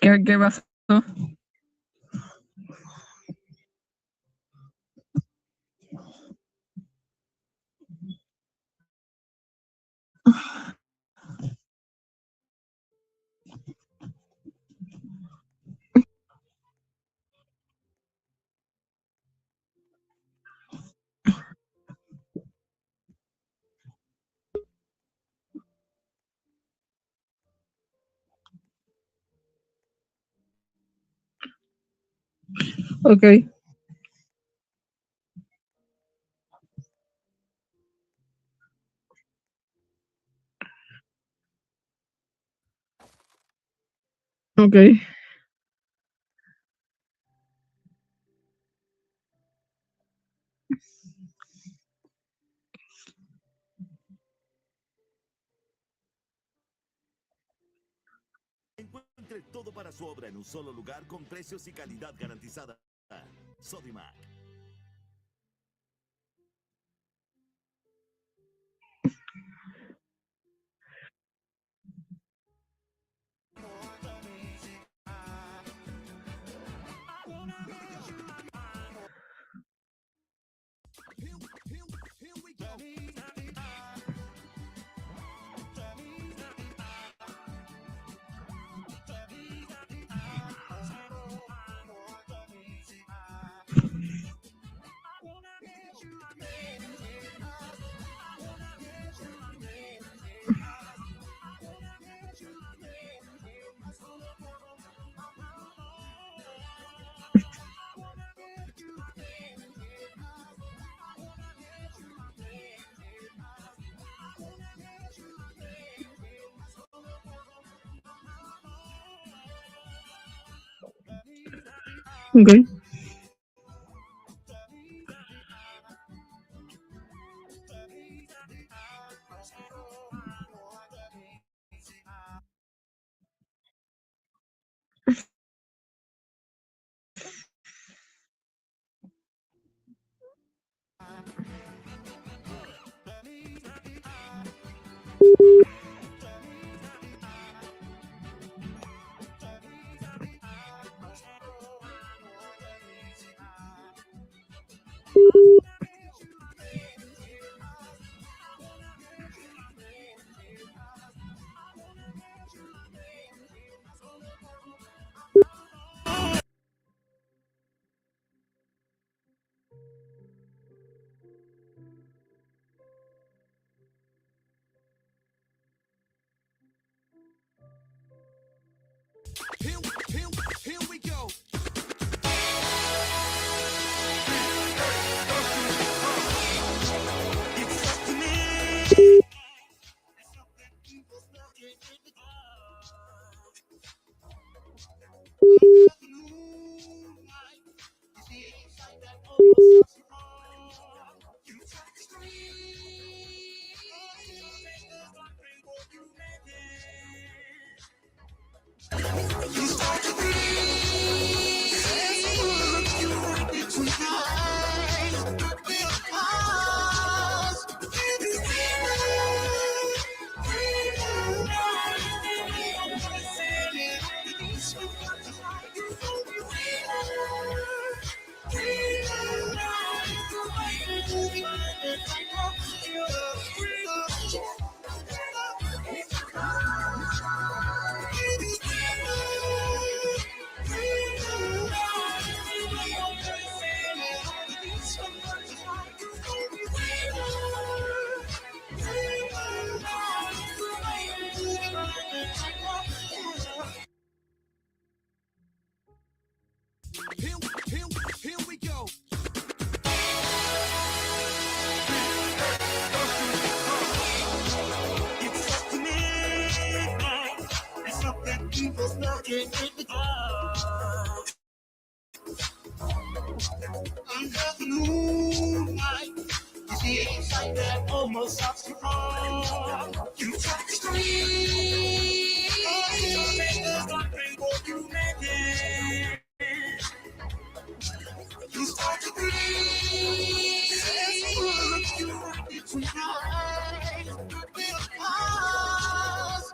¿Qué pasó? Ok. Ok. Encuentre todo para su obra en un solo lugar con precios y calidad garantizada. Sodimac. Ok. Here we go. Here we go. It's something people's looking in the dark. Under the moonlight, you see a sight that almost stops your heart. You try to scream, your fingers wondering what you make it. You start to breathe, you right between your eyes. With a pause,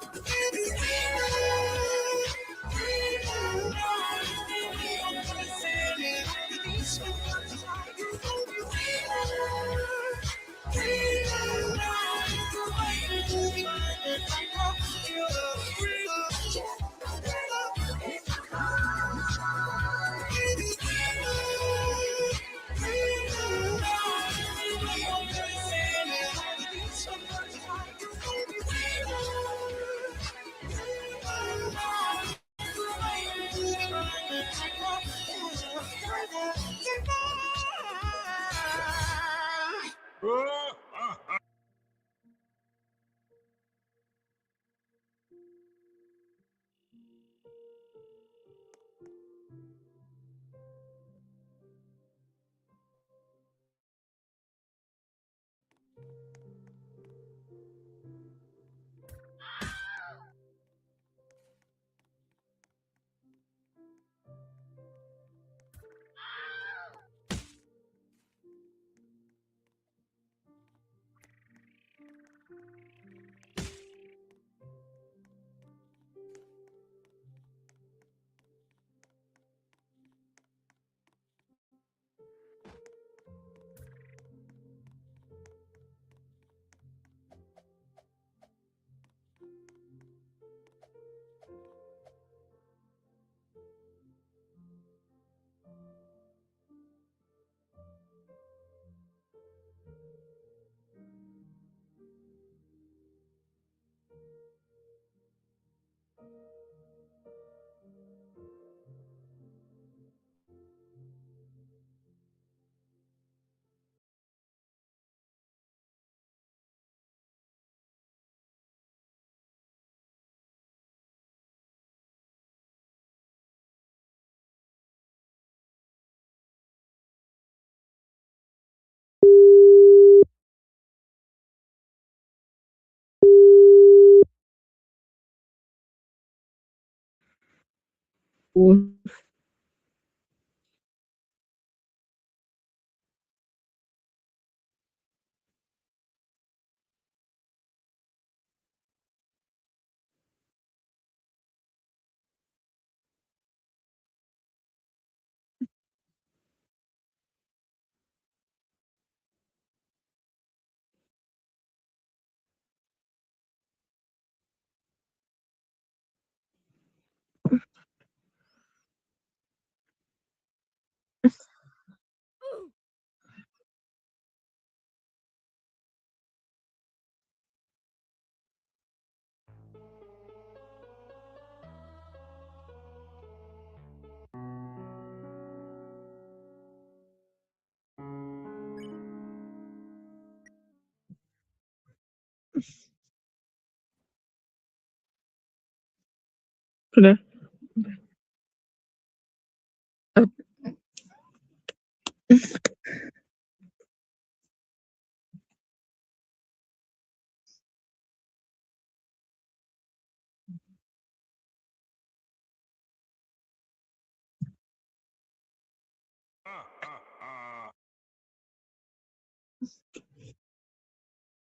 Pero-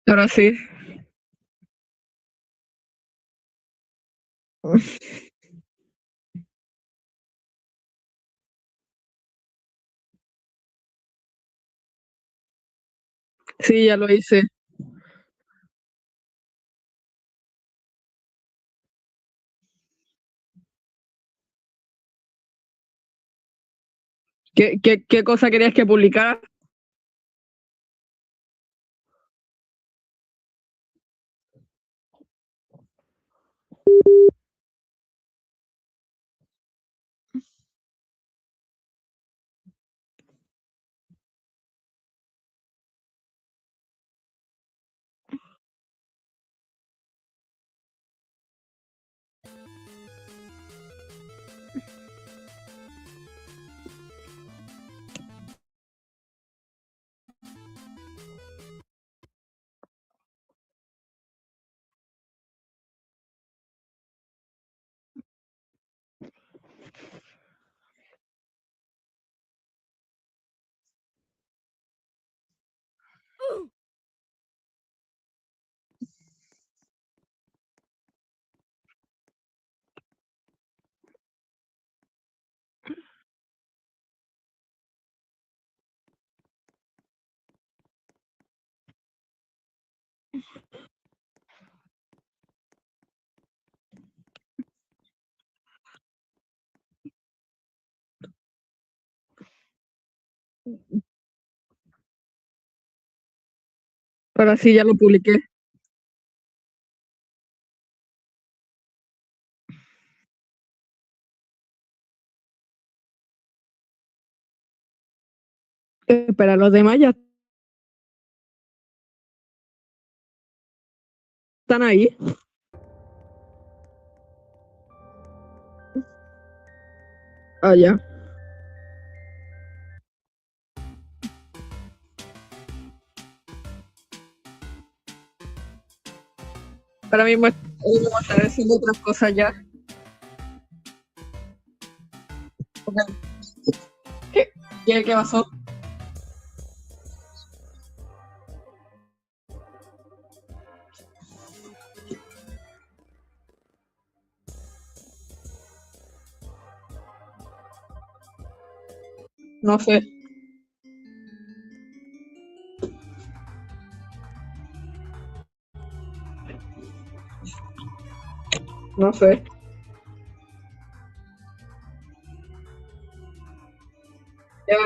Ahora sí. Sí, ya lo hice. ¿Qué cosa querías que publicara? Ahora sí, ya lo publiqué. Espera, los demás ya están ahí. Ah, ya. Ahora mismo estar haciendo otras cosas ya. Ok. ¿Qué pasó? No sé, no sé. Ya,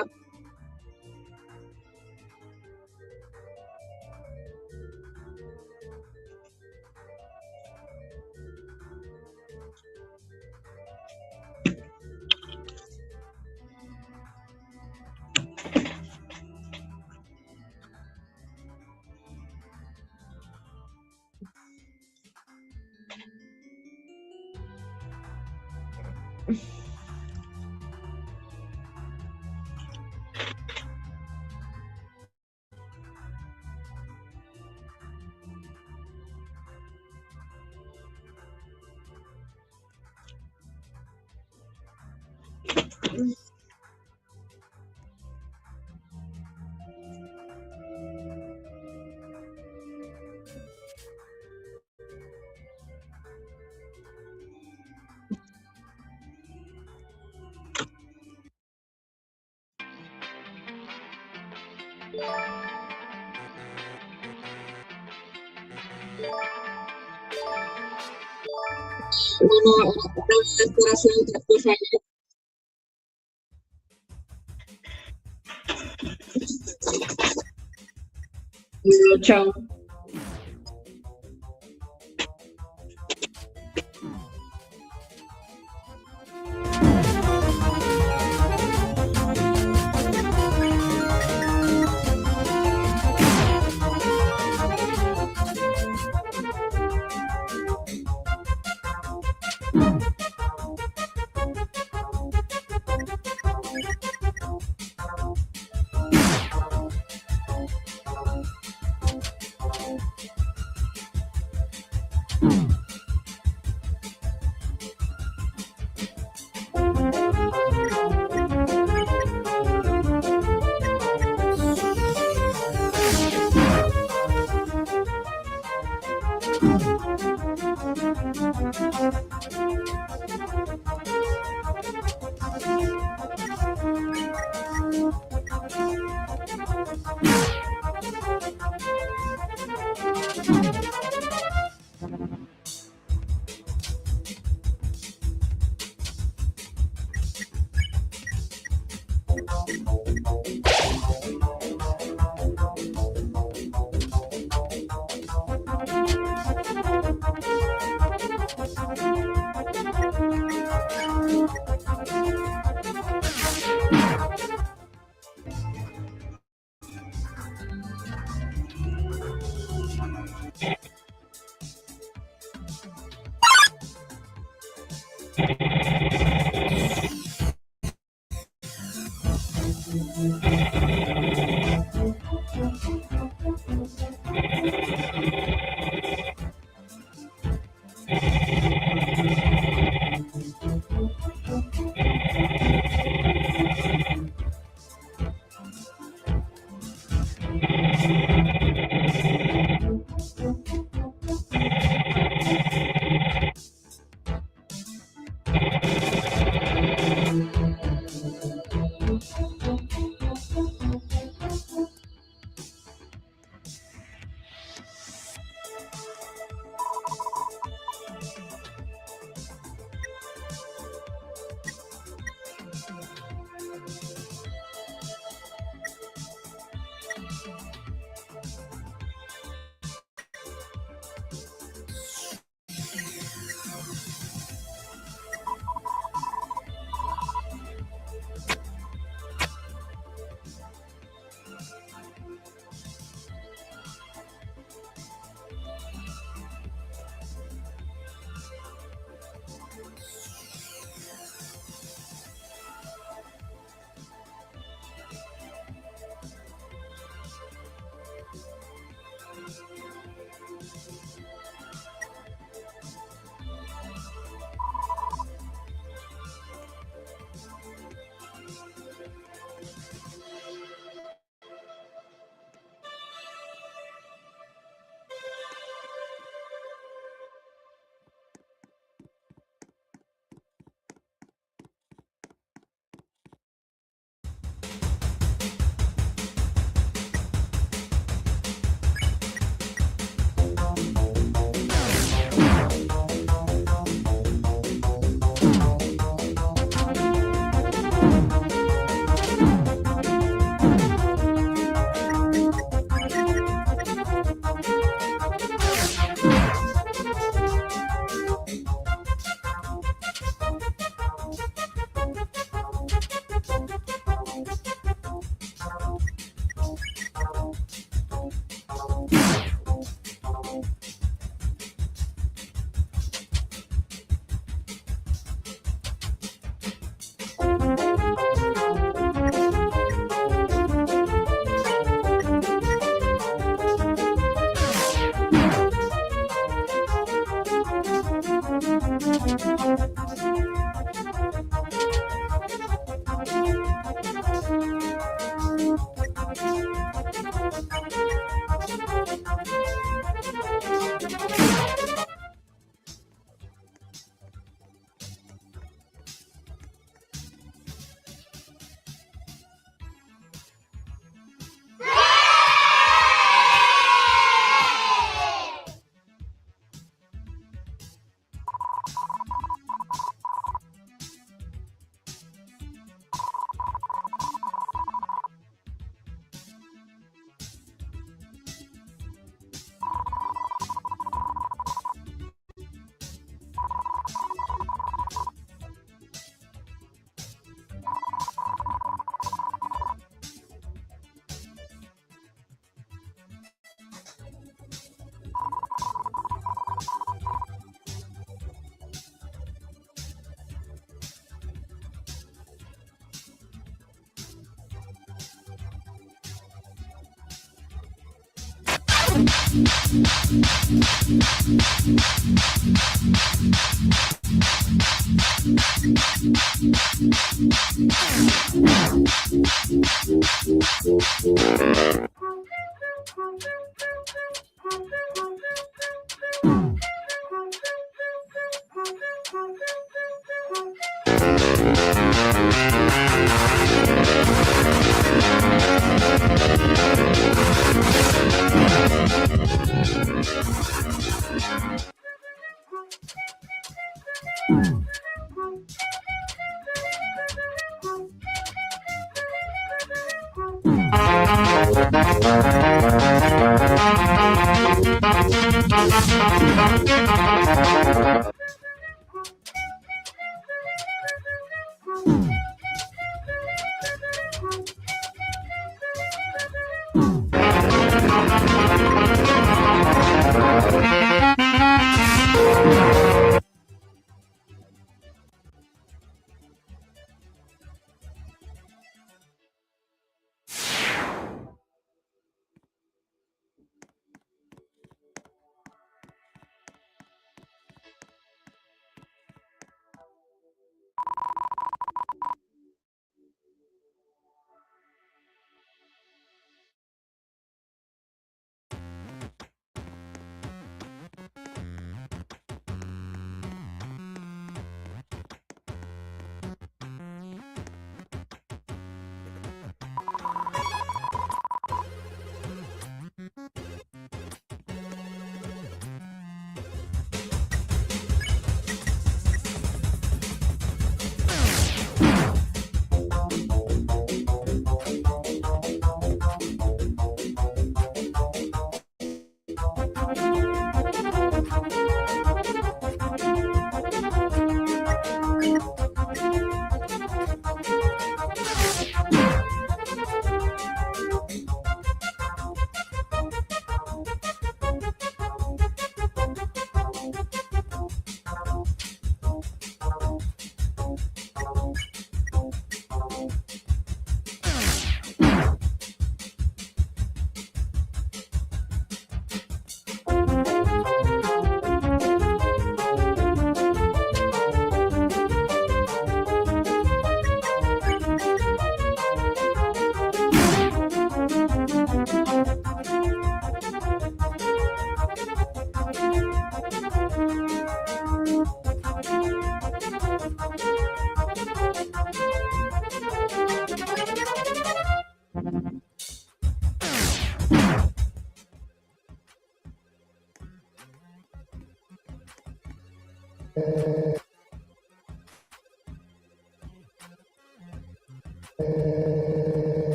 bueno, ahora voy a estar haciendo otras cosas. Chao.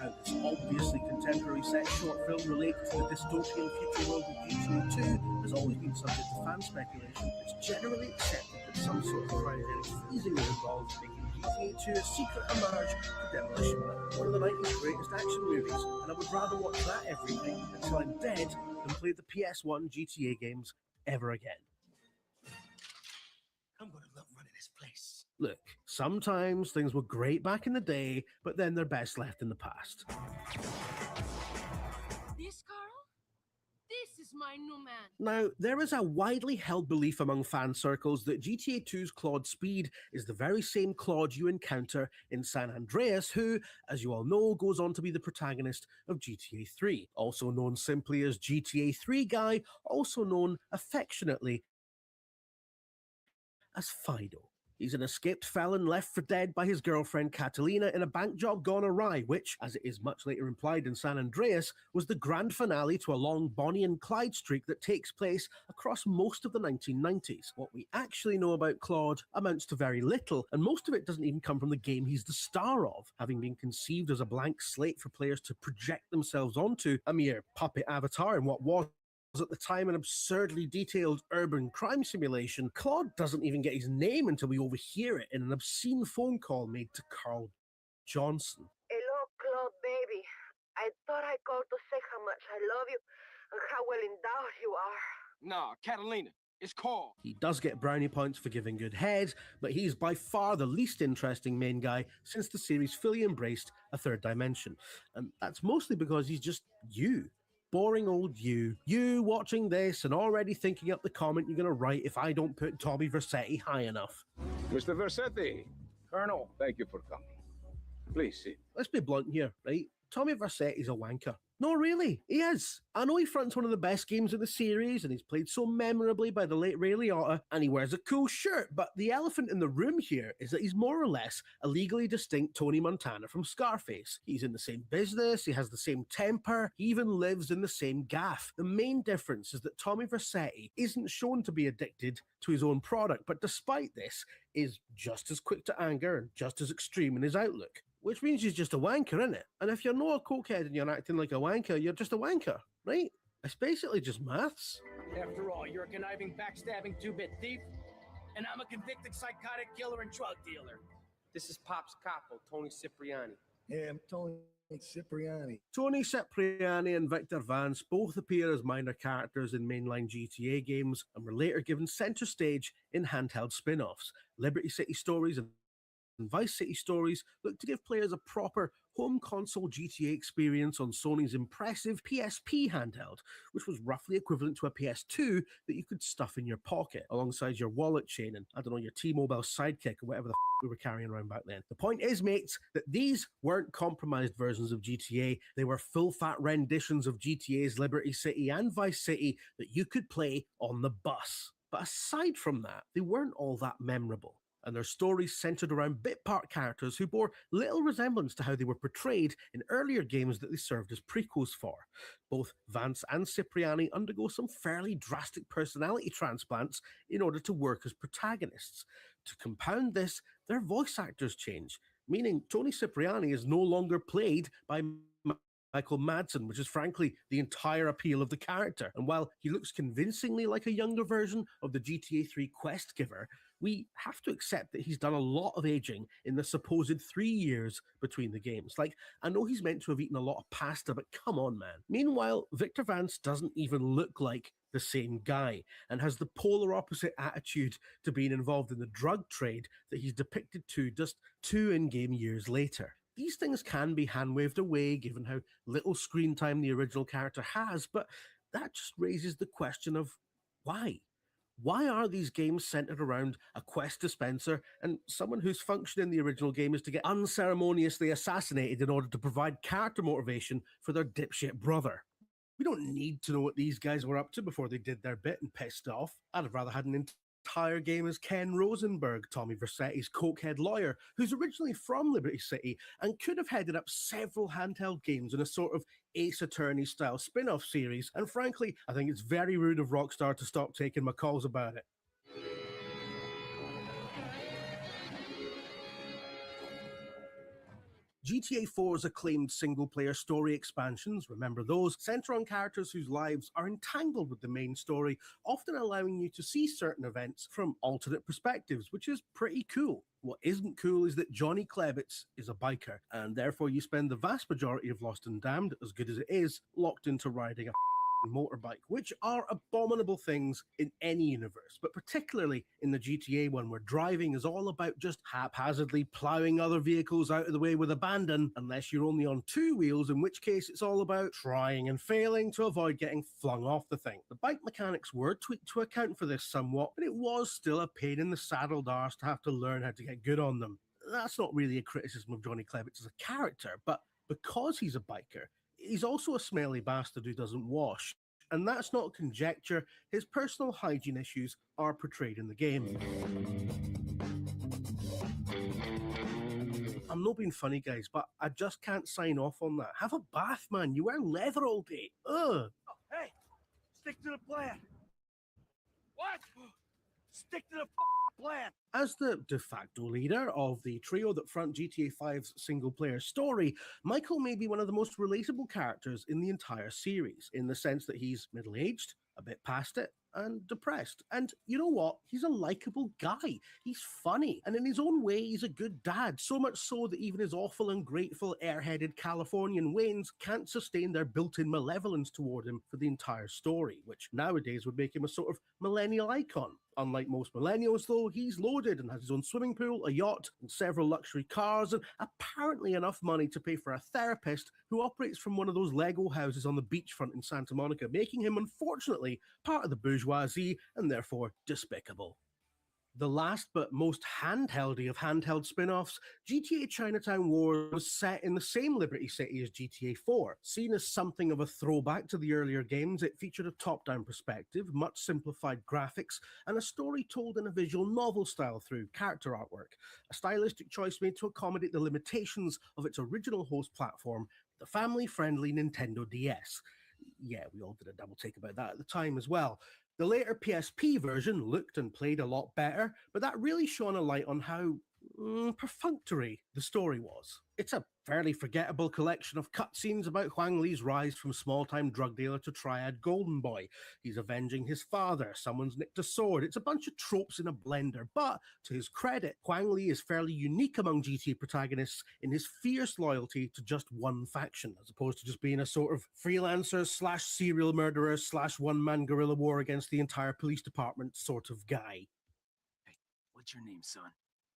How this obviously contemporary set short film related to the dystopian future world of GTA 2 has always been subject to fan speculation. It's generally accepted that some sort of cryogenic freezing is involved, making GTA 2 a secret homage to Demolition Man, one of the 90s greatest action movies, and I would rather watch that every night until I'm dead than play the PS1 GTA games ever again. I'm gonna love running this place. Look, sometimes things were great back in the day, but then they're best left in the past. This, Carl? This is my new man. Now, there is a widely held belief among fan circles that GTA 2's Claude Speed is the very same Claude you encounter in San Andreas, who, as you all know, goes on to be the protagonist of GTA 3, also known simply as GTA 3 Guy, also known affectionately as Fido. He's an escaped felon left for dead by his girlfriend Catalina in a bank job gone awry, which, as it is much later implied in San Andreas, was the grand finale to a long Bonnie and Clyde streak that takes place across most of the 1990s. What we actually know about Claude amounts to very little, and most of it doesn't even come from the game he's the star of, having been conceived as a blank slate for players to project themselves onto, a mere puppet avatar in what was at the time an absurdly detailed urban crime simulation. Claude doesn't even get his name until we overhear it in an obscene phone call made to Carl Johnson. Hello, Claude, baby. I thought I called to say how much I love you and how well endowed you are. Nah, Catalina, it's Carl. He does get brownie points for giving good head, but he's by far the least interesting main guy since the series fully embraced a third dimension. And that's mostly because he's just you. Boring old you. You watching this and already thinking up the comment you're going to write if I don't put Tommy Vercetti high enough. Mr. Vercetti, Colonel, thank you for coming. Please sit. Let's be blunt here, right? Tommy Vercetti's a wanker. No, really, he is. I know he fronts one of the best games in the series, and he's played so memorably by the late Ray Liotta, and he wears a cool shirt, but the elephant in the room here is that he's more or less a legally distinct Tony Montana from Scarface. He's in the same business, he has the same temper, he even lives in the same gaff. The main difference is that Tommy Vercetti isn't shown to be addicted to his own product, but despite this, is just as quick to anger and just as extreme in his outlook. Which means he's just a wanker, innit? And if you're not a cokehead and you're acting like a wanker, you're just a wanker, right? It's basically just maths. After all, you're a conniving, backstabbing two-bit thief, and I'm a convicted psychotic killer and drug dealer. This is Pop's capo, Tony Cipriani. Yeah, I'm Tony Cipriani. Tony Cipriani and Victor Vance both appear as minor characters in mainline GTA games and were later given center stage in handheld spin-offs. Liberty City Stories and Vice City Stories look to give players a proper home console GTA experience on Sony's impressive PSP handheld, which was roughly equivalent to a PS2 that you could stuff in your pocket alongside your wallet chain and, I don't know, your T-Mobile Sidekick or whatever the we were carrying around back then. The point is, mates, that these weren't compromised versions of GTA. They were full-fat renditions of GTA's Liberty City and Vice City that you could play on the bus. But aside from that, they weren't all that memorable, and their stories centered around bit part characters who bore little resemblance to how they were portrayed in earlier games that they served as prequels for. Both Vance and Cipriani undergo some fairly drastic personality transplants in order to work as protagonists. To compound this, their voice actors change, meaning Tony Cipriani is no longer played by Michael Madsen, which is frankly the entire appeal of the character. And while he looks convincingly like a younger version of the GTA 3 quest giver, we have to accept that he's done a lot of aging in the supposed 3 years between the games. Like, I know he's meant to have eaten a lot of pasta, but come on, man. Meanwhile, Victor Vance doesn't even look like the same guy and has the polar opposite attitude to being involved in the drug trade that he's depicted to just 2 in-game years later. These things can be hand-waved away given how little screen time the original character has, but that just raises the question of why? Why are these games centered around a quest dispenser and someone whose function in the original game is to get unceremoniously assassinated in order to provide character motivation for their dipshit brother? We don't need to know what these guys were up to before they did their bit and pissed off. I'd have rather had an entire game as Ken Rosenberg, Tommy Vercetti's cokehead lawyer, who's originally from Liberty City and could have headed up several handheld games in a sort of Ace Attorney style spin-off series, and frankly, I think it's very rude of Rockstar to stop taking my calls about it. GTA 4's acclaimed single-player story expansions, remember those, center on characters whose lives are entangled with the main story, often allowing you to see certain events from alternate perspectives, which is pretty cool. What isn't cool is that Johnny Klebitz is a biker, and therefore you spend the vast majority of Lost and Damned, as good as it is, locked into riding a motorbike, which are abominable things in any universe, but particularly in the GTA one, where driving is all about just haphazardly plowing other vehicles out of the way with abandon, unless you're only on 2 wheels, in which case it's all about trying and failing to avoid getting flung off the thing. The bike mechanics were tweaked to account for this somewhat, but it was still a pain in the saddled arse to have to learn how to get good on them. That's not really a criticism of Johnny Klebitz as a character, but because he's a biker, he's also a smelly bastard who doesn't wash. And that's not conjecture. His personal hygiene issues are portrayed in the game. I'm not being funny, guys, but I just can't sign off on that. Have a bath, man. You wear leather all day. Ugh. Oh, hey, stick to the plan. What? Stick to the plan. As the de facto leader of the trio that front GTA 5's single-player story, Michael may be one of the most relatable characters in the entire series, in the sense that he's middle-aged, a bit past it, and depressed. And you know what? He's a likable guy. He's funny. And in his own way, he's a good dad. So much so that even his awful, ungrateful, airheaded Californian Waynes can't sustain their built-in malevolence toward him for the entire story, which nowadays would make him a sort of millennial icon. Unlike most millennials, though, he's loaded and has his own swimming pool, a yacht, and several luxury cars, and apparently enough money to pay for a therapist who operates from one of those Lego houses on the beachfront in Santa Monica, making him, unfortunately, part of the bourgeoisie and therefore despicable. The last but most handheldy of handheld spin-offs, GTA Chinatown Wars was set in the same Liberty City as GTA 4. Seen as something of a throwback to the earlier games, it featured a top-down perspective, much simplified graphics, and a story told in a visual novel style through character artwork, a stylistic choice made to accommodate the limitations of its original host platform, the family-friendly Nintendo DS. Yeah, we all did a double take about that at the time as well. The later PSP version looked and played a lot better, but that really shone a light on how perfunctory the story was. It's a fairly forgettable collection of cutscenes about Huang Li's rise from small-time drug dealer to triad golden boy. He's avenging his father, someone's nicked a sword. It's a bunch of tropes in a blender, but to his credit, Huang Li is fairly unique among GTA protagonists in his fierce loyalty to just one faction, as opposed to just being a sort of freelancer slash serial murderer slash one-man guerrilla war against the entire police department sort of guy. Hey, what's your name, son?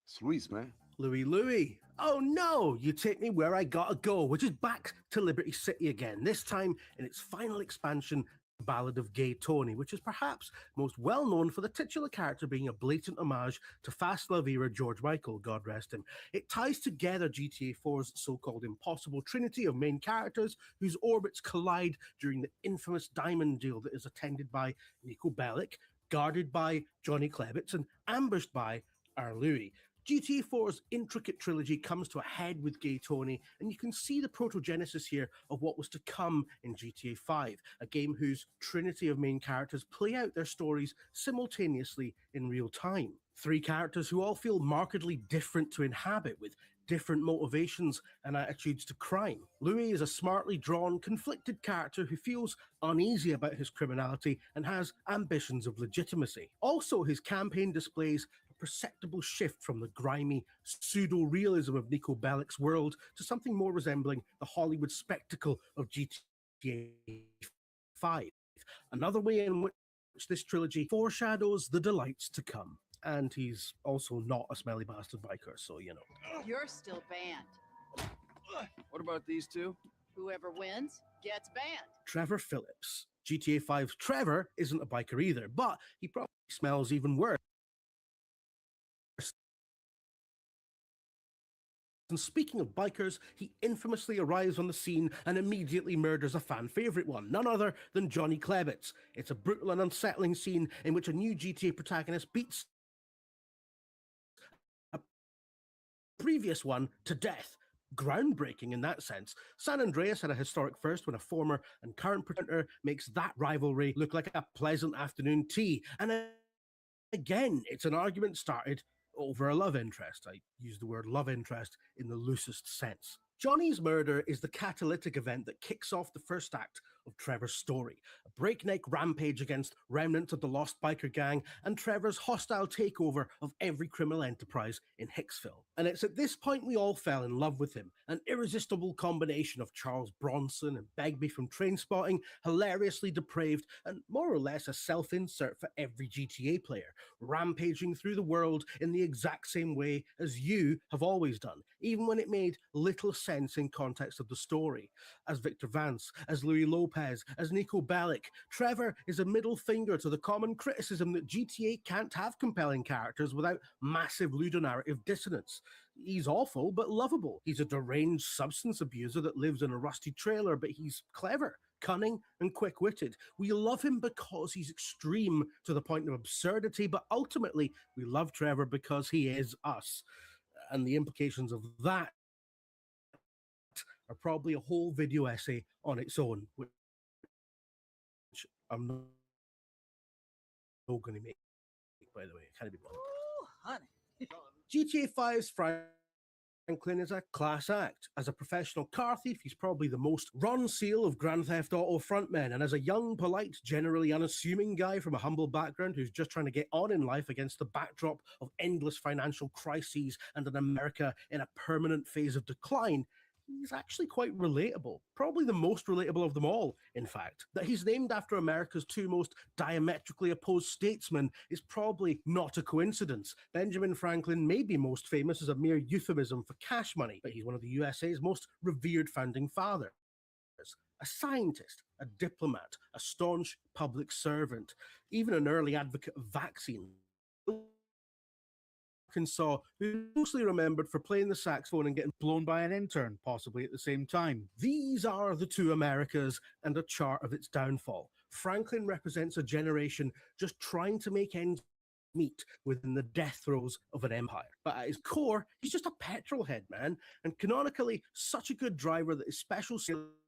It's Luis, man. Louis. Oh no, you take me where I gotta go, which is back to Liberty City again, this time in its final expansion, The Ballad of Gay Tony, which is perhaps most well known for the titular character being a blatant homage to Fast Love era George Michael, God rest him. It ties together GTA 4's so-called impossible trinity of main characters whose orbits collide during the infamous diamond deal that is attended by Nico Bellic, guarded by Johnny Klebitz, and ambushed by our Louis. GTA 4's intricate trilogy comes to a head with Gay Tony, and you can see the protogenesis here of what was to come in GTA 5, a game whose trinity of main characters play out their stories simultaneously in real time. Three characters who all feel markedly different to inhabit, with different motivations and attitudes to crime. Louis is a smartly drawn, conflicted character who feels uneasy about his criminality and has ambitions of legitimacy. Also, his campaign displays perceptible shift from the grimy pseudo-realism of Nico Bellic's world to something more resembling the Hollywood spectacle of GTA 5. Another way in which this trilogy foreshadows the delights to come. And he's also not a smelly bastard biker, so you know. You're still banned. What about these two? Whoever wins gets banned. Trevor Phillips. GTA 5's Trevor isn't a biker either, but he probably smells even worse. And speaking of bikers, he infamously arrives on the scene and immediately murders a fan favourite one, none other than Johnny Klebitz. It's a brutal and unsettling scene in which a new GTA protagonist beats a previous one to death. Groundbreaking in that sense. San Andreas had a historic first when a former and current presenter makes that rivalry look like a pleasant afternoon tea. And again, it's an argument started over a love interest. I use the word love interest in the loosest sense. Johnny's murder is the catalytic event that kicks off the first act of Trevor's story, a breakneck rampage against remnants of the Lost Biker Gang and Trevor's hostile takeover of every criminal enterprise in Hicksville. And it's at this point we all fell in love with him, an irresistible combination of Charles Bronson and Begbie from Trainspotting, hilariously depraved and more or less a self-insert for every GTA player, rampaging through the world in the exact same way as you have always done, even when it made little sense in context of the story. As Victor Vance, as Louis Lopez, as Nico Bellic, Trevor is a middle finger to the common criticism that GTA can't have compelling characters without massive ludonarrative dissonance. He's awful, but lovable. He's a deranged substance abuser that lives in a rusty trailer, but he's clever, cunning, and quick-witted. We love him because he's extreme to the point of absurdity, but ultimately we love Trevor because he is us. And the implications of that are probably a whole video essay on its own, which I'm not going to make, by the way. I can't be bothered. Ooh, honey. GTA 5's Franklin is a class act. As a professional car thief, he's probably the most run seal of Grand Theft Auto frontmen, and as a young, polite, generally unassuming guy from a humble background who's just trying to get on in life against the backdrop of endless financial crises and an America in a permanent phase of decline, he's actually quite relatable. Probably the most relatable of them all, in fact. That he's named after America's two most diametrically opposed statesmen is probably not a coincidence. Benjamin Franklin may be most famous as a mere euphemism for cash money, but he's one of the USA's most revered founding fathers. A scientist, a diplomat, a staunch public servant, even an early advocate of vaccines. Arkansas, who's mostly remembered for playing the saxophone and getting blown by an intern, possibly at the same time. These are the two Americas and a chart of its downfall. Franklin represents a generation just trying to make ends meet within the death throes of an empire. But at his core, he's just a petrol head, man, and canonically such a good driver that his special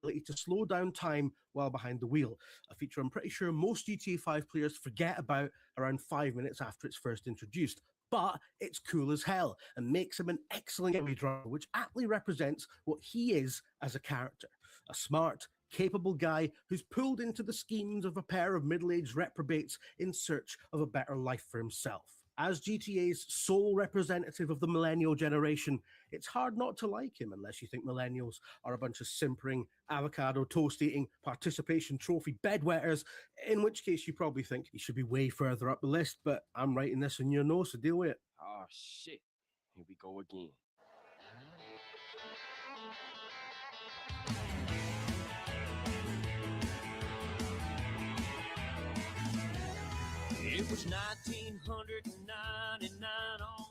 ability to slow down time while behind the wheel, a feature I'm pretty sure most GTA 5 players forget about around 5 minutes after it's first introduced. but it's cool as hell and makes him an excellent getaway driver, which aptly represents what he is as a character. A smart, capable guy who's pulled into the schemes of a pair of middle-aged reprobates in search of a better life for himself. As GTA's sole representative of the millennial generation, it's hard not to like him unless you think millennials are a bunch of simpering, avocado toast-eating, participation trophy bedwetters, in which case you probably think he should be way further up the list, but I'm writing this in your nose, so deal with it. Oh, shit. Here we go again. It was 1999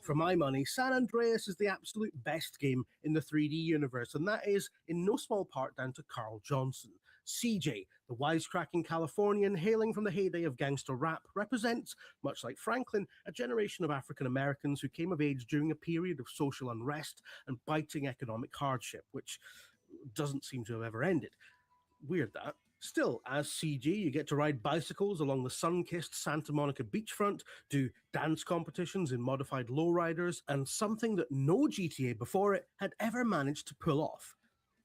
For my money, San Andreas is the absolute best game in the 3D universe, and that is in no small part down to Carl Johnson. CJ, the wisecracking Californian hailing from the heyday of gangster rap, represents, much like Franklin, a generation of African Americans who came of age during a period of social unrest and biting economic hardship, which doesn't seem to have ever ended. Weird that. Still, as CG, you get to ride bicycles along the sun-kissed Santa Monica beachfront, do dance competitions in modified lowriders, and something that no GTA before it had ever managed to pull off: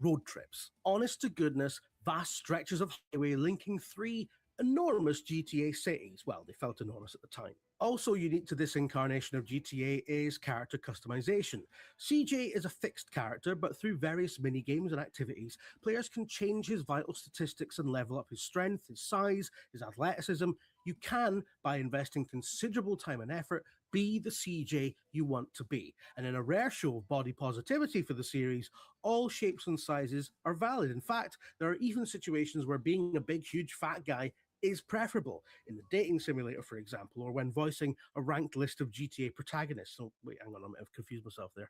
road trips. Honest to goodness, vast stretches of highway linking three enormous GTA cities. Well, they felt enormous at the time. Also unique to this incarnation of GTA is character customization. CJ is a fixed character, but through various mini-games and activities, players can change his vital statistics and level up his strength, his size, his athleticism. You can, by investing considerable time and effort, be the CJ you want to be. And in a rare show of body positivity for the series, all shapes and sizes are valid. In fact, there are even situations where being a big, huge, fat guy is preferable, in the dating simulator, for example, or when voicing a ranked list of GTA protagonists. Oh, wait, hang on, I've confused myself there.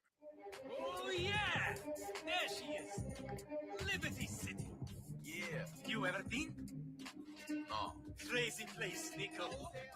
Oh, yeah! There she is! Liberty City! Yeah. You ever been? Oh, crazy place, Nico.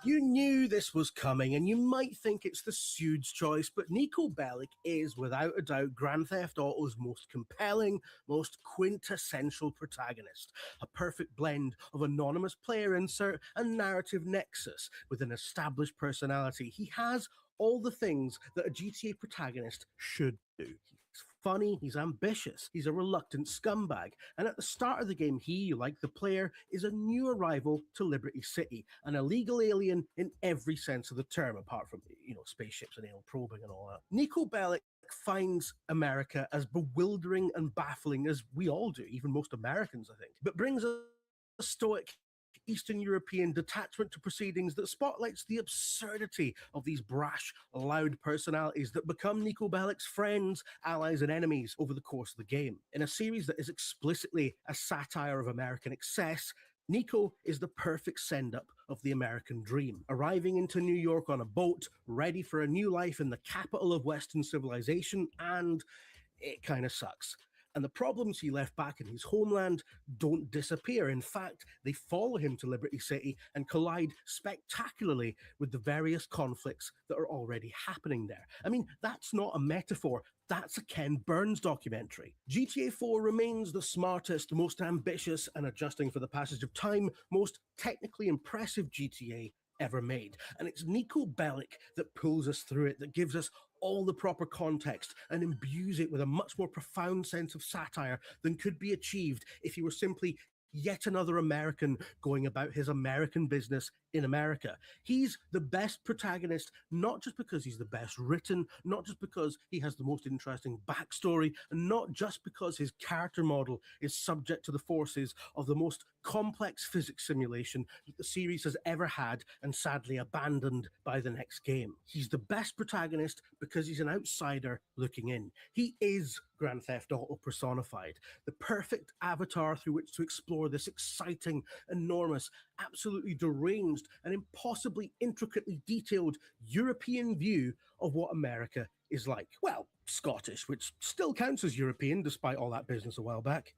You knew this was coming, and you might think it's the Sude's choice, but Nico Bellic is, without a doubt, Grand Theft Auto's most compelling, most quintessential protagonist. A perfect blend of anonymous player insert and narrative nexus with an established personality. He has all the things that a GTA protagonist should do. He's funny, he's ambitious, he's a reluctant scumbag, and at the start of the game he, like the player, is a new arrival to Liberty City, an illegal alien in every sense of the term, apart from, spaceships and anal probing and all that. Nico Bellic finds America as bewildering and baffling as we all do, even most Americans, I think, but brings a stoic Eastern European detachment to proceedings that spotlights the absurdity of these brash, loud personalities that become Nico Bellic's friends, allies, and enemies over the course of the game. In a series that is explicitly a satire of American excess, Nico is the perfect send-up of the American dream. Arriving into New York on a boat, ready for a new life in the capital of Western civilization, and it kind of sucks. And the problems he left back in his homeland don't disappear. In fact, they follow him to Liberty City and collide spectacularly with the various conflicts that are already happening there. I mean, that's not a metaphor. That's a Ken Burns documentary. GTA 4 remains the smartest, most ambitious, and adjusting for the passage of time, most technically impressive GTA ever made. And it's Nico Bellic that pulls us through it, that gives us all the proper context and imbues it with a much more profound sense of satire than could be achieved if he were simply yet another American going about his American business in America. He's the best protagonist, not just because he's the best written, not just because he has the most interesting backstory, and not just because his character model is subject to the forces of the most complex physics simulation that the series has ever had and sadly abandoned by the next game. He's the best protagonist because he's an outsider looking in. He is Grand Theft Auto personified, the perfect avatar through which to explore this exciting, enormous, absolutely deranged and impossibly intricately detailed European view of what America is like. Well, Scottish, which still counts as European despite all that business a while back.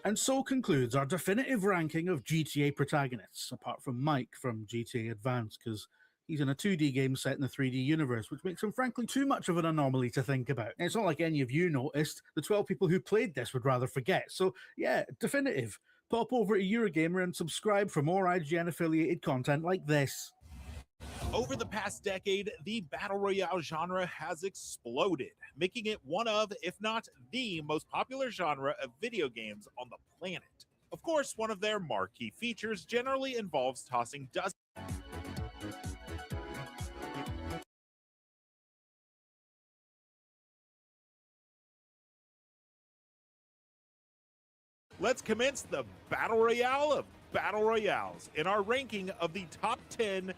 And so concludes our definitive ranking of GTA protagonists, apart from Mike from GTA Advance, because he's in a 2D game set in the 3D universe, which makes him frankly too much of an anomaly to think about. And it's not like any of you noticed. The 12 people who played this would rather forget. So yeah, definitive. Pop over to Eurogamer and subscribe for more IGN affiliated content like this. Over the past decade, the Battle Royale genre has exploded, making it one of, if not the most popular genre of video games on the planet. Of course, one of their marquee features generally involves tossing dozens. Let's commence the Battle Royale of Battle Royales in our ranking of the top 10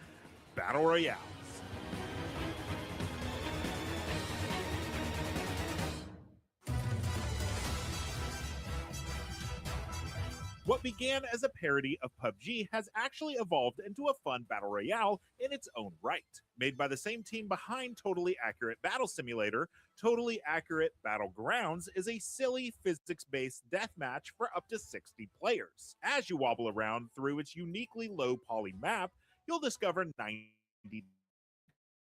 Battle Royales. What began as a parody of PUBG has actually evolved into a fun battle royale in its own right. Made by the same team behind Totally Accurate Battle Simulator, Totally Accurate Battlegrounds is a silly physics-based deathmatch for up to 60 players. As you wobble around through its uniquely low poly map, you'll discover 90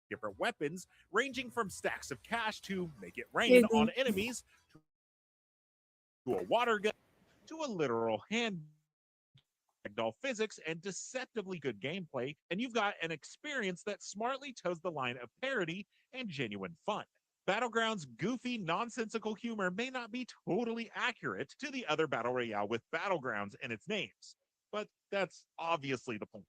different weapons, ranging from stacks of cash to make it rain on enemies, to a water gun, to a literal hand ragdoll physics and deceptively good gameplay, and you've got an experience that smartly toes the line of parody and genuine fun. Battlegrounds' goofy, nonsensical humor may not be totally accurate to the other Battle Royale with Battlegrounds in its names, but that's obviously the point.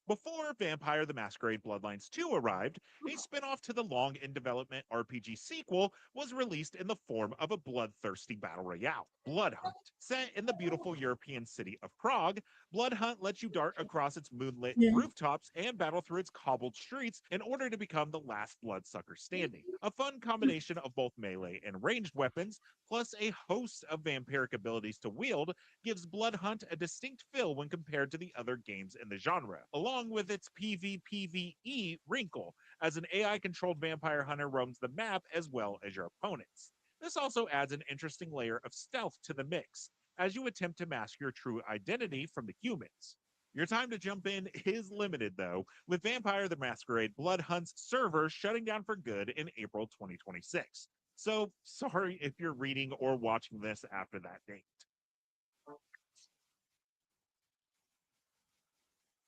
Before Vampire the Masquerade Bloodlines 2 arrived, a spin-off to the long-in-development RPG sequel was released in the form of a bloodthirsty battle royale, Blood Hunt. Set in the beautiful European city of Prague, Blood Hunt lets you dart across its moonlit rooftops and battle through its cobbled streets in order to become the last bloodsucker standing. A fun combination of both melee and ranged weapons, plus a host of vampiric abilities to wield, gives Blood Hunt a distinct feel when compared to the other games in the genre, along with its PvPvE wrinkle, as an AI-controlled vampire hunter roams the map as well as your opponents. This also adds an interesting layer of stealth to the mix, as you attempt to mask your true identity from the humans. Your time to jump in is limited, though, with Vampire the Masquerade Blood Hunt's server shutting down for good in April 2026. So, sorry if you're reading or watching this after that date.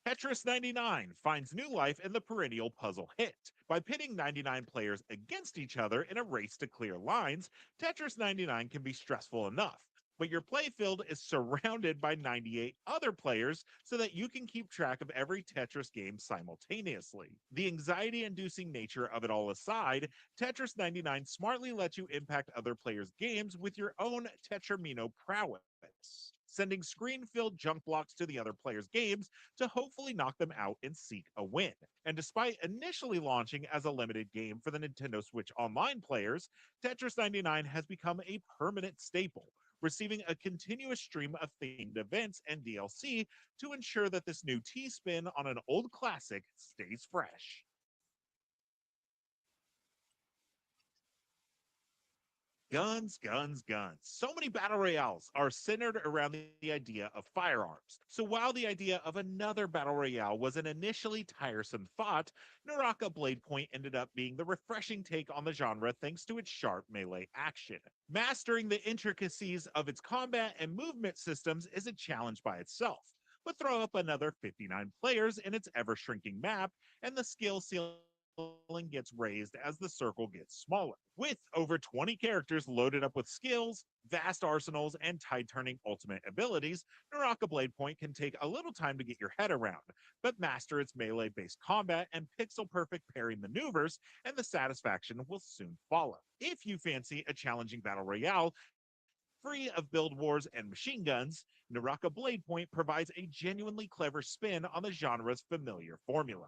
Tetris 99 finds new life in the perennial puzzle hit. By pitting 99 players against each other in a race to clear lines, Tetris 99 can be stressful enough. But your playfield is surrounded by 98 other players so that you can keep track of every Tetris game simultaneously. The anxiety-inducing nature of it all aside, Tetris 99 smartly lets you impact other players' games with your own Tetramino prowess, sending screen-filled junk blocks to the other players' games to hopefully knock them out and seek a win. And despite initially launching as a limited game for the Nintendo Switch Online players, Tetris 99 has become a permanent staple, receiving a continuous stream of themed events and DLC to ensure that this new T-spin on an old classic stays fresh. Guns, guns, guns. So many battle royales are centered around the idea of firearms. So while the idea of another battle royale was an initially tiresome thought, Naraka Blade Point ended up being the refreshing take on the genre thanks to its sharp melee action. Mastering the intricacies of its combat and movement systems is a challenge by itself. But throw up another 59 players in its ever-shrinking map, and the skill ceiling gets raised as the circle gets smaller. With over 20 characters loaded up with skills, vast arsenals, and tide-turning ultimate abilities, Naraka Blade Point can take a little time to get your head around, but master its melee-based combat and pixel-perfect parry maneuvers, and the satisfaction will soon follow. If you fancy a challenging battle royale, free of build wars and machine guns, Naraka Blade Point provides a genuinely clever spin on the genre's familiar formula.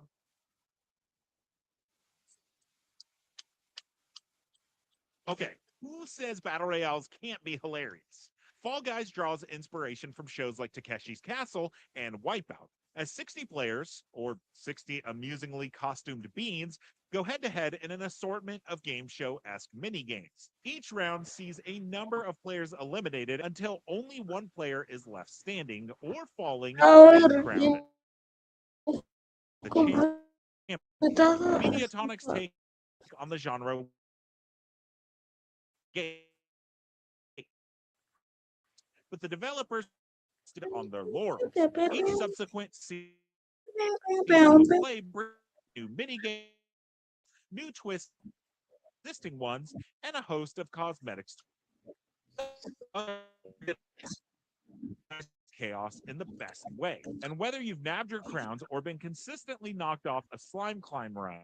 Okay, who says battle royales can't be hilarious? Fall Guys draws inspiration from shows like Takeshi's Castle and Wipeout, as 60 players, or 60 amusingly costumed beans, go head-to-head in an assortment of game show-esque mini-games. Each round sees a number of players eliminated until only one player is left standing or falling and crowned the champion. Mediatronic's take on the genre game, but the developers on their laurels. Each subsequent season of play brings new minigames, new twists, existing ones, and a host of cosmetics. Chaos in the best way. And whether you've nabbed your crowns or been consistently knocked off a slime climb run,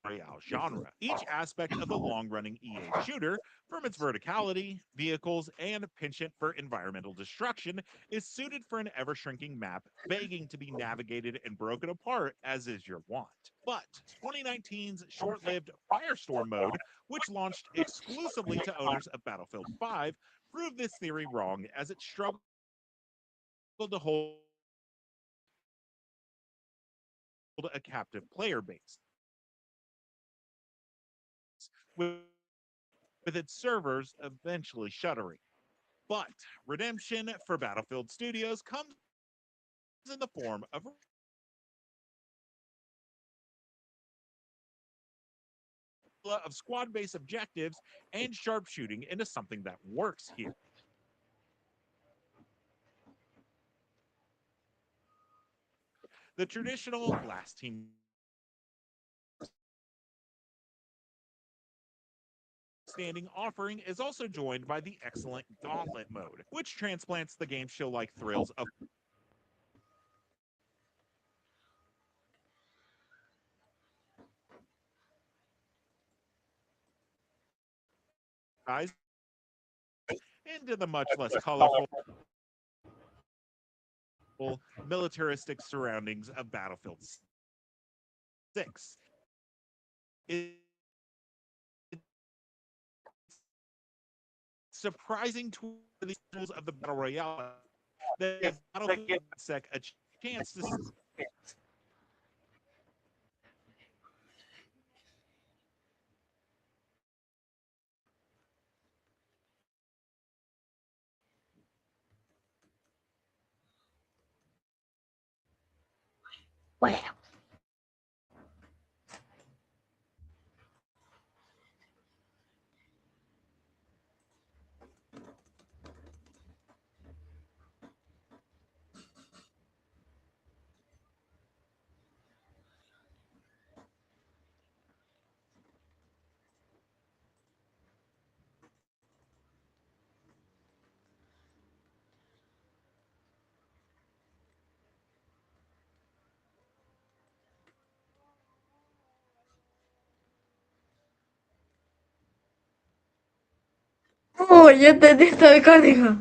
Royale genre. Each aspect of the long-running EA shooter, from its verticality, vehicles, and penchant for environmental destruction, is suited for an ever-shrinking map, begging to be navigated and broken apart as is your wont. But 2019's short-lived Firestorm mode, which launched exclusively to owners of Battlefield 5, proved this theory wrong as it struggled to hold a captive player base, with its servers eventually shuttering. But redemption for Battlefield Studios comes in the form of squad-based objectives and sharpshooting into something that works here. The traditional last team standing offering is also joined by the excellent Gauntlet mode, which transplants the game show-like thrills of guys into the much less colorful militaristic surroundings of Battlefield 6. It's surprising to the tools of the Battle Royale that give Battlefield Sec a chance to Wow. Oh, ya entendí esta mecánica.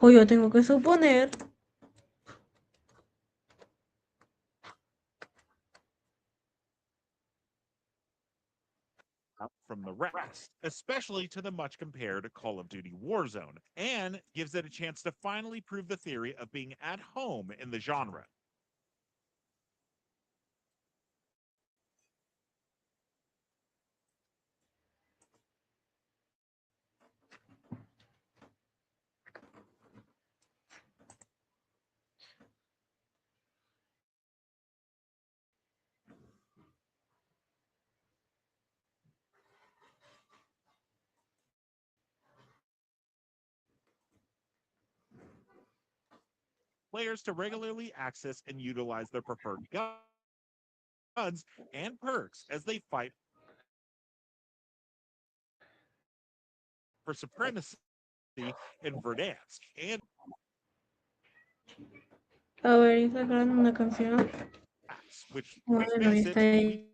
O yo tengo que suponer. from the rest, especially to the much compared Call of Duty Warzone, and gives it a chance to finally prove the theory of being at home in the genre. Players to regularly access and utilize their preferred guns and perks as they fight for supremacy in Verdansk, and A ver, y sacaron una canción. which, let's Bueno, face ya it, está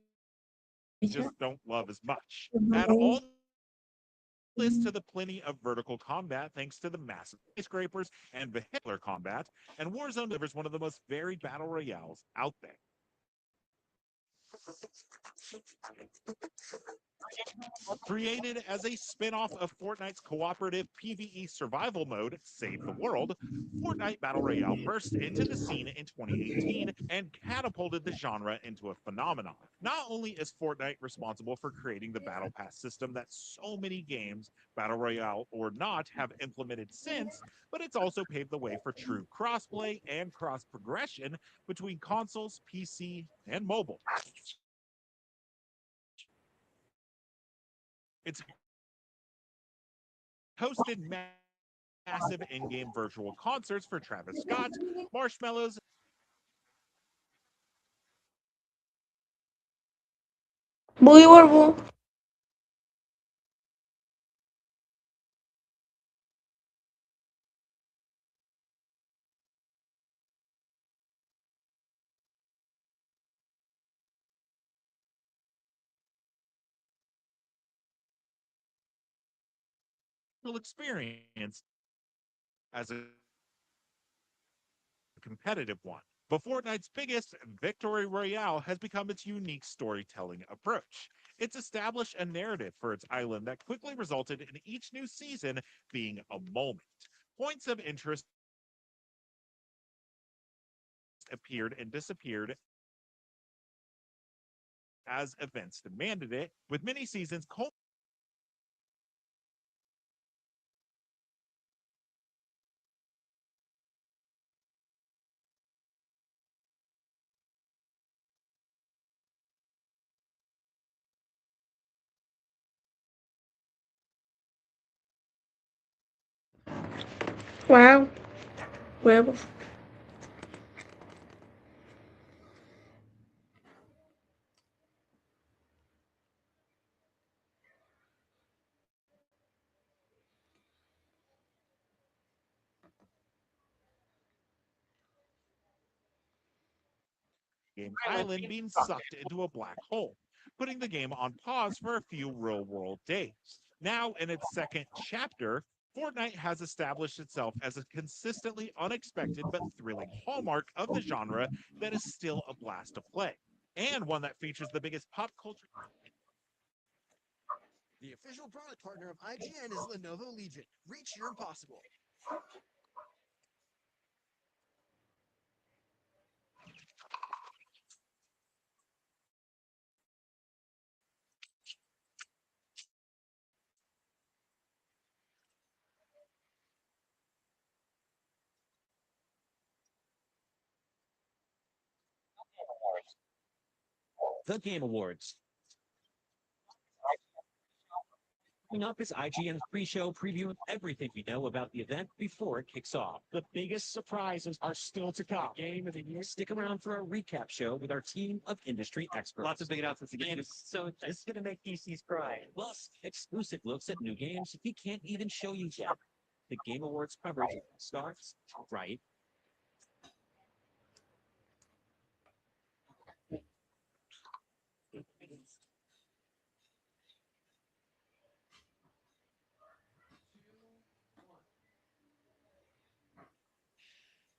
we hecha. just don't love as much. Add all this to the plenty of vertical combat thanks to the massive skyscrapers and vehicular combat, and Warzone delivers one of the most varied battle royales out there. Created as a spin-off of Fortnite's cooperative PvE survival mode, Save the World, Fortnite Battle Royale burst into the scene in 2018 and catapulted the genre into a phenomenon. Not only is Fortnite responsible for creating the Battle Pass system that so many games, Battle Royale or not, have implemented since, but it's also paved the way for true crossplay and cross-progression between consoles, PC, and mobile. It's hosted massive in-game virtual concerts for Travis Scott, Marshmello's, Muy barbo. experience as a competitive one. But Fortnite's biggest, Victory Royale, has become its unique storytelling approach. It's established a narrative for its island that quickly resulted in each new season being a moment. Points of interest appeared and disappeared as events demanded it, with many seasons Wow. Huevos. Game Island being sucked into a black hole, putting the game on pause for a few real-world days. Now, in its second chapter, Fortnite has established itself as a consistently unexpected but thrilling hallmark of the genre that is still a blast to play, and one that features the biggest pop culture. The official product partner of IGN is Lenovo Legion. Reach your impossible. The Game Awards. Coming up is IGN's pre-show preview of everything we know about the event before it kicks off. The biggest surprises are still to come. Game of the year. Stick around for a recap show with our team of industry experts. Lots of big announcements again. So this is going to make PCs cry. Plus, exclusive looks at new games we can't even show you yet. The Game Awards coverage starts right.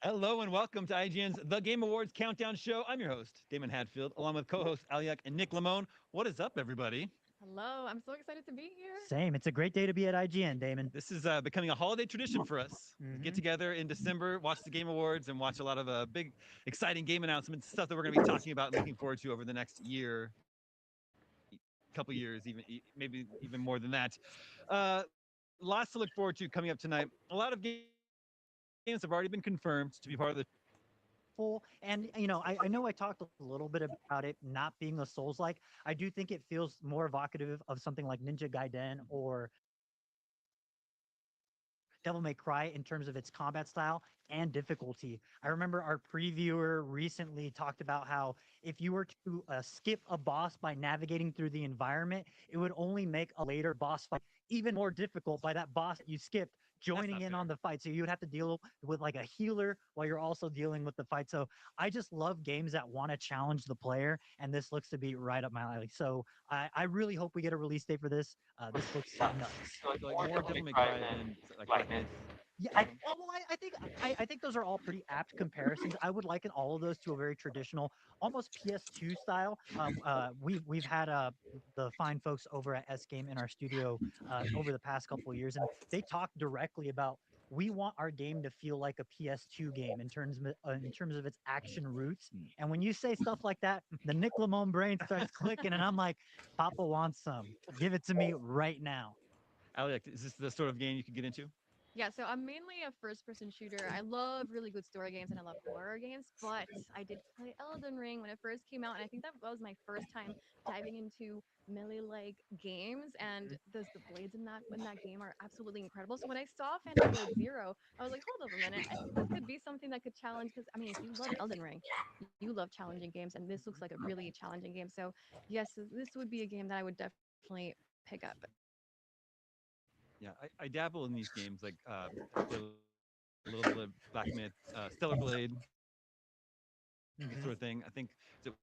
Hello and welcome to IGN's The Game Awards Countdown Show. I'm your host, Damon Hadfield, along with co-hosts Aliak and Nick Lamone. What is up, everybody? Hello, I'm so excited to be here. Same. It's a great day to be at IGN, Damon. This is becoming a holiday tradition for us. Get together in December, watch the Game Awards, and watch a lot of big, exciting game announcements, stuff that we're going to be talking about and looking forward to over the next year, couple years, maybe even more than that. Lots to look forward to coming up tonight. A lot of games have already been confirmed to be part of the full. And you know, I know I talked a little bit about it not being a Souls-like. I do think it feels more evocative of something like Ninja Gaiden or Devil May Cry in terms of its combat style and difficulty. I remember our previewer recently talked about how if you were to skip a boss by navigating through the environment, it would only make a later boss fight even more difficult by that boss that you skipped joining in on the fight. So you would have to deal with like a healer while you're also dealing with the fight. So I just love games that want to challenge the player, and this looks to be right up my alley. So I really hope we get a release date for this. This looks nuts. like more Devil May Cry than like this. Yeah, I think those are all pretty apt comparisons. I would liken all of those to a very traditional, almost PS2 style. We've had the fine folks over at S Game in our studio over the past couple of years, and they talked directly about we want our game to feel like a PS2 game in terms of its action roots. And when you say stuff like that, the Nick Lamone brain starts clicking, and I'm like, Papa wants some. Give it to me right now. Alec, is this the sort of game you could get into? Yeah, so I'm mainly a first person shooter. I love really good story games and I love horror games, but I did play Elden Ring when it first came out, and I think that was my first time diving into melee like games, and the blades in that game are absolutely incredible. So when I saw Phantom Blade Zero, I was like, hold up a minute, I think this could be something that could challenge, because I mean, if you love Elden Ring, you love challenging games, and this looks like a really challenging game. So yes, this would be a game that I would definitely pick up. Yeah, I dabble in these games. Like I play a little bit of Black Myth, Stellar Blade, this sort of thing. I think is it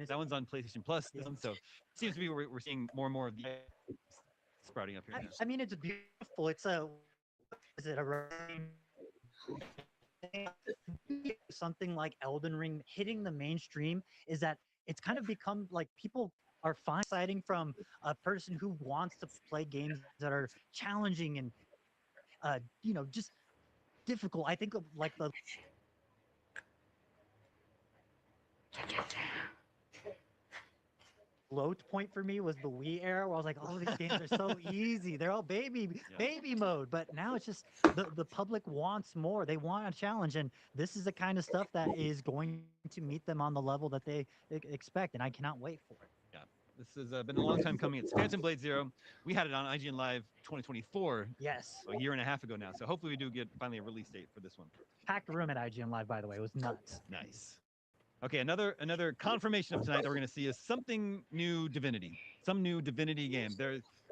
that one's on PlayStation Plus. This one, so it seems to be we're seeing more and more of these sprouting up here and there. I mean, it's beautiful. It's a is it a something like Elden Ring hitting the mainstream is that it's kind of become like people are fine exciting from a person who wants to play games that are challenging and just difficult. I think of like the low point for me was the Wii era where I was like, oh, these games are so easy. They're all baby mode. But now it's just the public wants more. They want a challenge. And this is the kind of stuff that is going to meet them on the level that they expect. And I cannot wait for it. Yeah, this has been a long time coming. It's Phantom Blade Zero. We had it on IGN Live 2024. Yes. A year and a half ago now. So hopefully we do get finally a release date for this one. Packed room at IGN Live, by the way. It was nuts. Nice. Okay, another confirmation of tonight that we're going to see is something new Divinity. Some new Divinity game.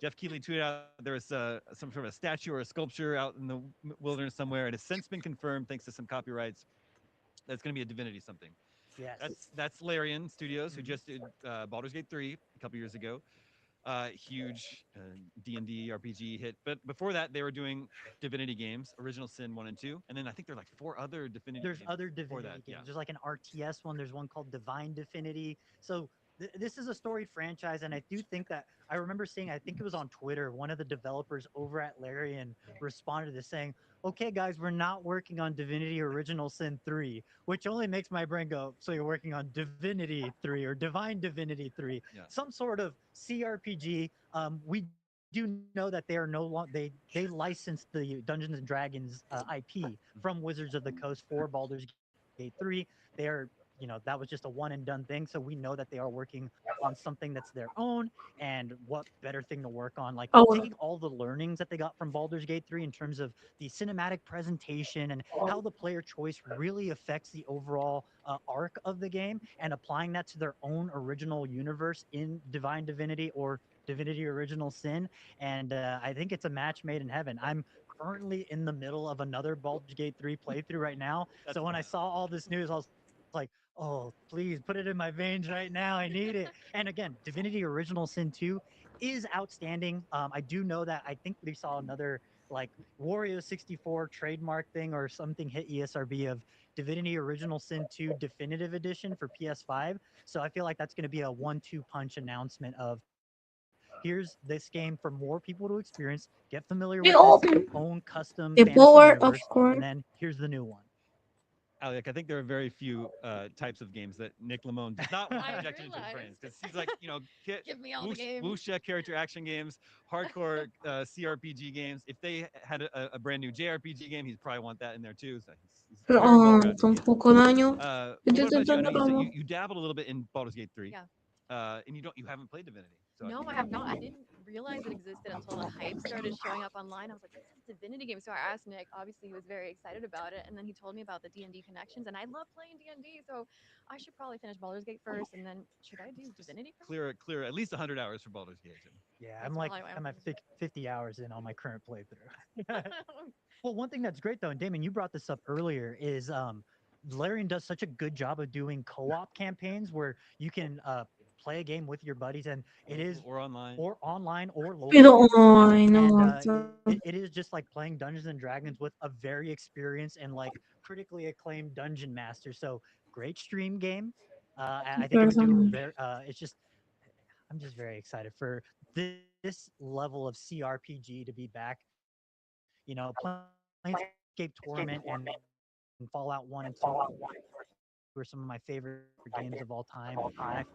Jeff Keighley tweeted out there is some sort of a statue or a sculpture out in the wilderness somewhere. It has since been confirmed thanks to some copyrights. That's going to be a Divinity something. Yes. That's Larian Studios, who just did Baldur's Gate 3 a couple years ago. Huge D&D RPG hit. But before that, they were doing Divinity games, Original Sin 1 and 2. And then I think there are like 4 other Divinity There's games other before Divinity that. games. Yeah. There's like an RTS one. There's one called Divine Divinity. So this is a storied franchise, and I do think that I remember seeing. I think it was on Twitter. One of the developers over at Larian responded to saying, "Okay, guys, we're not working on Divinity Original Sin 3," which only makes my brain go, "So you're working on Divinity 3 or Divine Divinity 3, Yeah. some sort of CRPG." We do know that they are no longer they licensed the Dungeons and Dragons IP from Wizards of the Coast for Baldur's Gate 3. They are, that was just a one and done thing. So we know that they are working on something that's their own. And what better thing to work on? Like taking all the learnings that they got from Baldur's Gate 3 in terms of the cinematic presentation and how the player choice really affects the overall arc of the game, and applying that to their own original universe in Divine Divinity or Divinity Original Sin. And I think it's a match made in heaven. I'm currently in the middle of another Baldur's Gate 3 playthrough right now. So when I saw all this news, I was like, oh, please put it in my veins right now. I need it. And again, Divinity Original Sin 2 is outstanding. I do know that I think we saw another like Wario 64 trademark thing or something hit ESRB of Divinity Original Sin 2 Definitive Edition for PS5. So I feel like that's going to be a 1-2 punch announcement of here's this game for more people to experience, get familiar with this own custom The fantasy power of universe, corn. and then here's the new one. Alec, I think there are very few types of games that Nick Lamone does not want projected into his brains, because he's like, Give me all the games. wuxia character action games, hardcore CRPG games. If they had a brand new JRPG game, he'd probably want that in there too. So he's very well-rounded. Son poco daño. But what about you? I know you said you dabbled a little bit in Baldur's Gate 3. Yeah. And you haven't played Divinity. So No, I have not. I didn't realize it existed until the hype started showing up online. I was like, "What's this Divinity game?" So I asked Nick. Obviously, he was very excited about it, and then he told me about the D&D connections, and I love playing D&D. So I should probably finish Baldur's Gate first, and then should I do Divinity first? clear at least 100 hours for Baldur's Gate. Yeah, I'm at 50 hours in on my current playthrough. Well, one thing that's great though, and Damon, you brought this up earlier, is Larian does such a good job of doing co-op campaigns where you can play a game with your buddies, and it is or online or Pero, local. ay, no. And it is just like playing Dungeons and Dragons with a very experienced and like critically acclaimed dungeon master. So great stream game. I think it would do very. I'm just very excited for this level of CRPG to be back. Planescape Torment and Fallout 1 and 2 were some of my favorite games of all time. And I